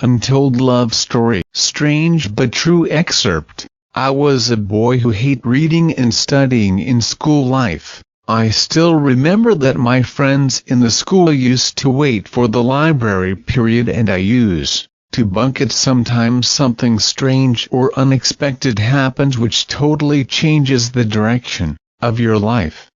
Untold Love Story. Strange but true excerpt. I was a boy who hated reading and studying in school life. I still remember that my friends in the school used to wait for the library period and I used to bunk it. Sometimes something strange or unexpected happens which totally changes the direction of your life.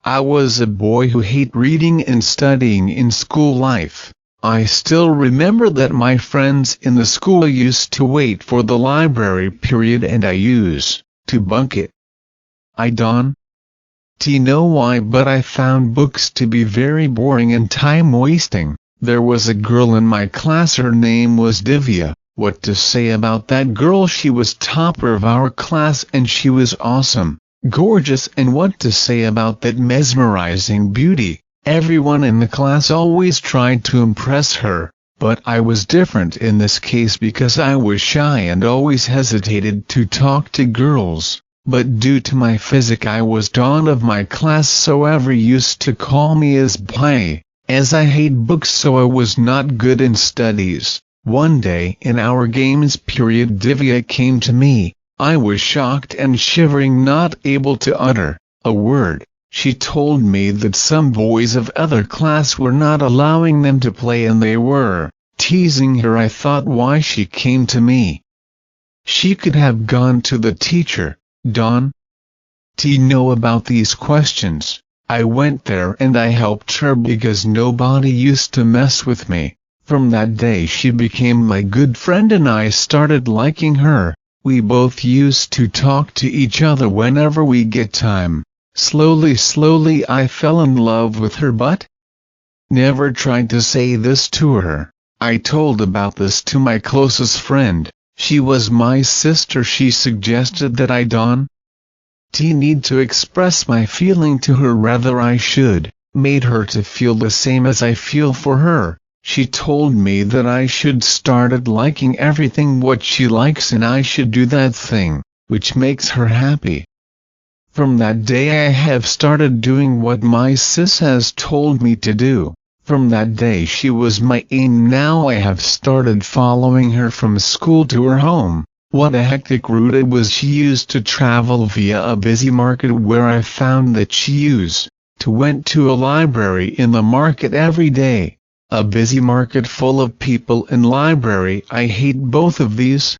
I was a boy who hated reading and studying in school life. I still remember that my friends in the school used to wait for the library period and I used to bunk it. I don't know why, but I found books to be very boring and time-wasting. There was a girl in my class, her name was Divya. What to say about that girl? She was topper of our class and she was awesome, gorgeous, and what to say about that mesmerizing beauty? Everyone in the class always tried to impress her, but I was different in this case because I was shy and always hesitated to talk to girls. But due to my physique I was dawn of my class, so everyone used to call me as Pi. As I hate books, so I was not good in studies. One day in our games period Divya came to me. I was shocked and shivering, not able to utter a word. She told me that some boys of other class were not allowing them to play and they were teasing her. I thought why she came to me. She could have gone to the teacher. Don't know about these questions. I went there and I helped her because nobody used to mess with me. From that day she became my good friend and I started liking her. We both used to talk to each other whenever we get time. Slowly I fell in love with her, but never tried to say this to her. I told about this to my closest friend. She was my sister. She suggested that I don't need to express my feeling to her, rather I should made her to feel the same as I feel for her. She told me that I should started liking everything what she likes and I should do that thing which makes her happy. From that day I have started doing what my sis has told me to do. From that day she was my aim. Now I have started following her from school to her home. What a hectic route it was. She used to travel via a busy market where I found that she used to went to a library in the market every day. A busy market full of people and library. I hate both of these.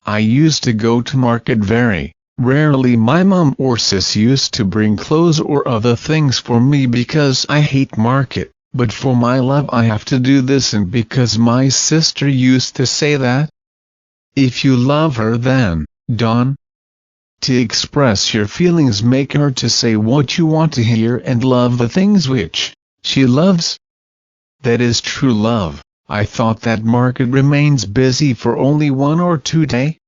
I used to go to market very rarely. My mom or sis used to bring clothes or other things for me because I hate market, but for my love I have to do this, and because my sister used to say that if you love her then don't express your feelings, make her to say what you want to hear and love the things which she loves. That is true love. I thought that market remains busy for only 1 or 2 days,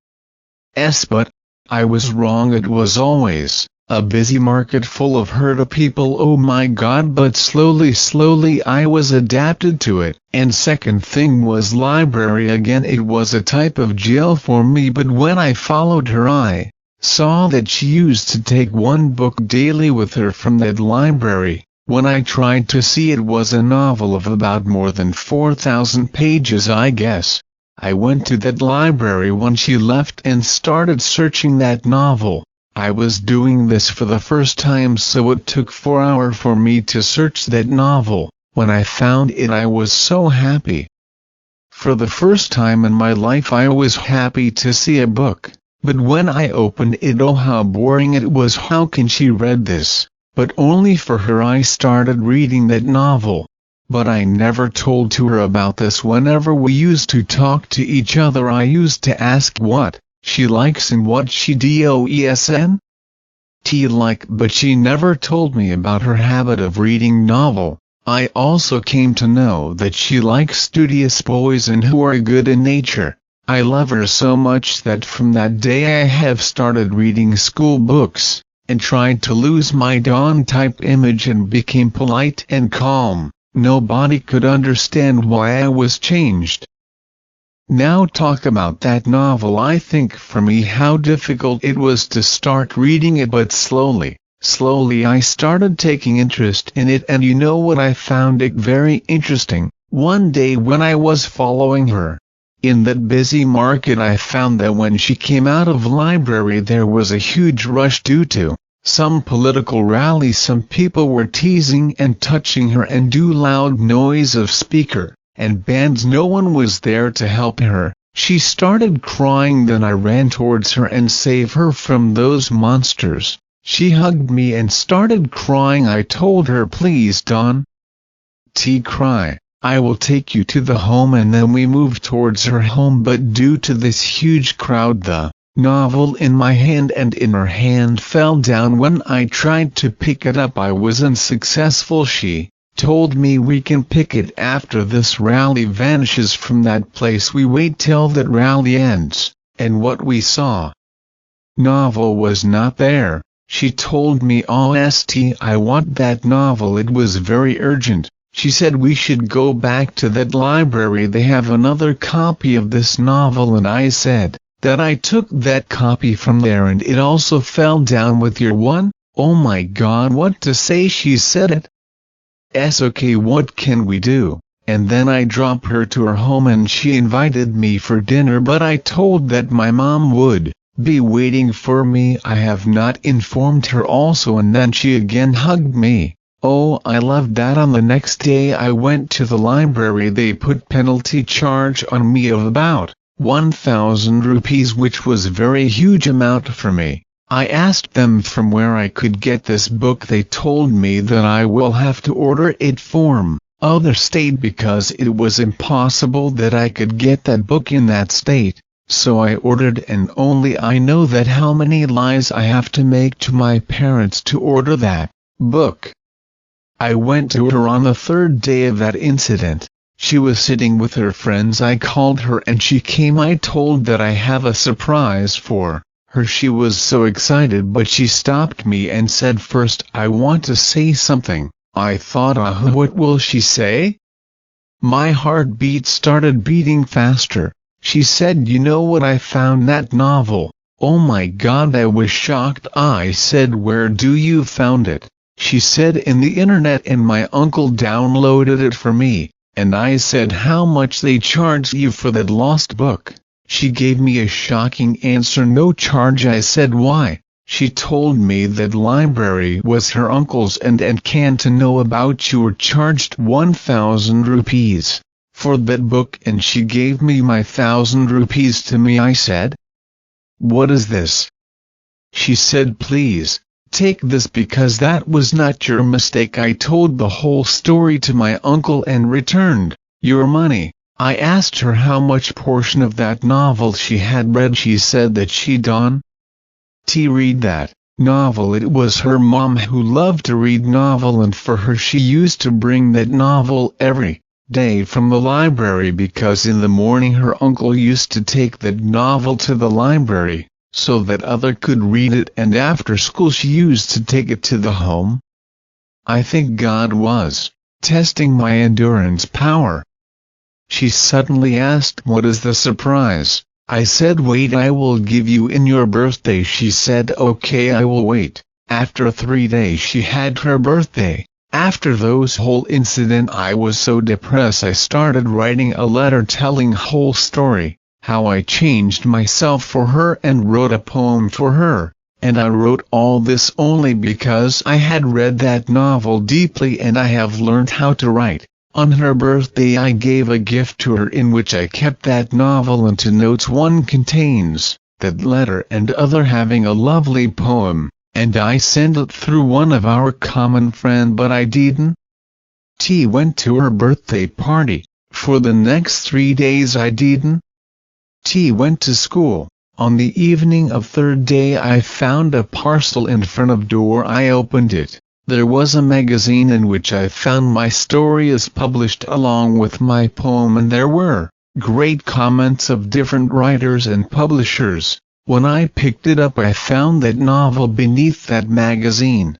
but I was wrong. It was always a busy market full of herd of people. Oh my God, but slowly I was adapted to it. And second thing was library again. It was a type of jail for me, but when I followed her I saw that she used to take 1 book daily with her from that library. When I tried to see, it was a novel of about more than 4,000 pages I guess. I went to that library when she left and started searching that novel. I was doing this for the first time, so it took 4 hours for me to search that novel. When I found it I was so happy. For the first time in my life I was happy to see a book. But when I opened it, oh how boring it was. How can she read this? But only for her I started reading that novel. But I never told to her about this. Whenever we used to talk to each other I used to ask what she likes and what she doesn't like, but she never told me about her habit of reading novel. I also came to know that she likes studious boys and who are good in nature. I love her so much that from that day I have started reading school books, and tried to lose my Dawn type image and became polite and calm. Nobody could understand why I was changed. Now talk about that novel. I think for me how difficult it was to start reading it, but slowly I started taking interest in it, and you know what, I found it very interesting. One day when I was following her in that busy market, I found that when she came out of library there was a huge rush due to some political rally. Some people were teasing and touching her and do loud noise of speaker and bands. No one was there to help her. She started crying. Then I ran towards her and saved her from those monsters. She hugged me and started crying. I told her, please don't cry. I will take you to the home. And then we moved towards her home, but due to this huge crowd the novel in my hand and in her hand fell down. When I tried to pick it up I was unsuccessful. She told me, we can pick it after this rally vanishes from that place. We wait till that rally ends, and what we saw novel was not there. She told me, I want that novel. It was very urgent. She said we should go back to that library, they have another copy of this novel, and I said that I took that copy from there and it also fell down with your one. Oh my God, what to say? She said it's okay, what can we do? And then I dropped her to her home and she invited me for dinner, but I told that my mom would be waiting for me. I have not informed her also, and then she again hugged me. Oh, I loved that. On the next day I went to the library. They put penalty charge on me of about 1,000 rupees, which was very huge amount for me. I asked them from where I could get this book. They told me that I will have to order it from other state because it was impossible that I could get that book in that state. So I ordered, and only I know that how many lies I have to make to my parents to order that book. I went to her on the third day of that incident. She was sitting with her friends. I called her and she came. I told that I have a surprise for her. She was so excited, but she stopped me and said, first I want to say something. I thought, what will she say? My heartbeat started beating faster. She said, you know what, I found that novel. Oh my God, I was shocked. I said, where do you found it? She said, in the internet, and my uncle downloaded it for me. And I said, how much they charged you for that lost book? She gave me a shocking answer, no charge. I said, why? She told me that library was her uncle's and can't know about you were charged 1,000 rupees for that book, and she gave me my 1,000 rupees to me. I said, what is this? She said, please take this because that was not your mistake. I told the whole story to my uncle and returned your money. I asked her how much portion of that novel she had read. She said that she don't read that novel. It was her mom who loved to read novel, and for her she used to bring that novel every day from the library, because in the morning her uncle used to take that novel to the library so that other could read it, and after school she used to take it to the home. I think God was testing my endurance power. She suddenly asked, what is the surprise? I said, wait, I will give you in your birthday. She said, okay, I will wait. After 3 days she had her birthday. After those whole incident I was so depressed I started writing a letter telling whole story, how I changed myself for her, and wrote a poem for her. And I wrote all this only because I had read that novel deeply and I have learned how to write. On her birthday I gave a gift to her in which I kept that novel and 2 notes. One contains that letter and other having a lovely poem, and I sent it through one of our common friend, but I didn't went to her birthday party. For the next 3 days I didn't went to school. On the evening of 3rd day I found a parcel in front of door. I opened it. There was a magazine in which I found my story is published along with my poem, and there were great comments of different writers and publishers. When I picked it up I found that novel beneath that magazine.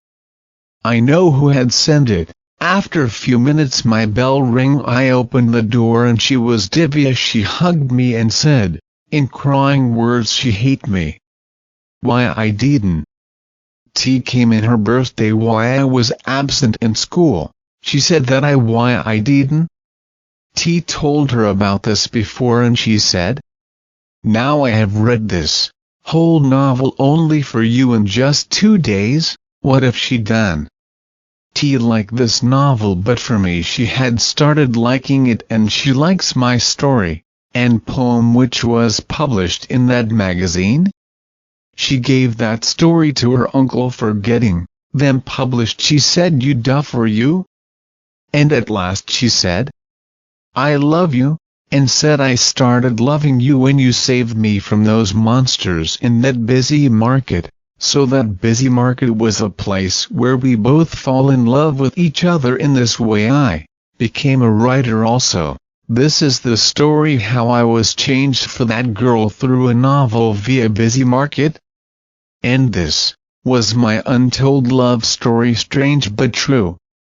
I know who had sent it. After a few minutes my bell rang. I opened the door and she was Divya. She hugged me and said, in crying words, she hate me. Why I didn't came in her birthday, why I was absent in school. She said that why I didn't T told her about this before and she said, "Now I have read this whole novel only for you in just 2 days, what if she done?" T liked this novel, but for me she had started liking it, and she likes my story and poem which was published in that magazine. She gave that story to her uncle for getting them published. She said, "UNTOLD for you." And at last she said, "I love you," and said, "I started loving you when you saved me from those monsters in that busy market." So that busy market was a place where we both fall in love with each other. In this way I became a writer also. This is the story how I was changed for that girl through a novel via busy market. And this was my untold love story, strange but true.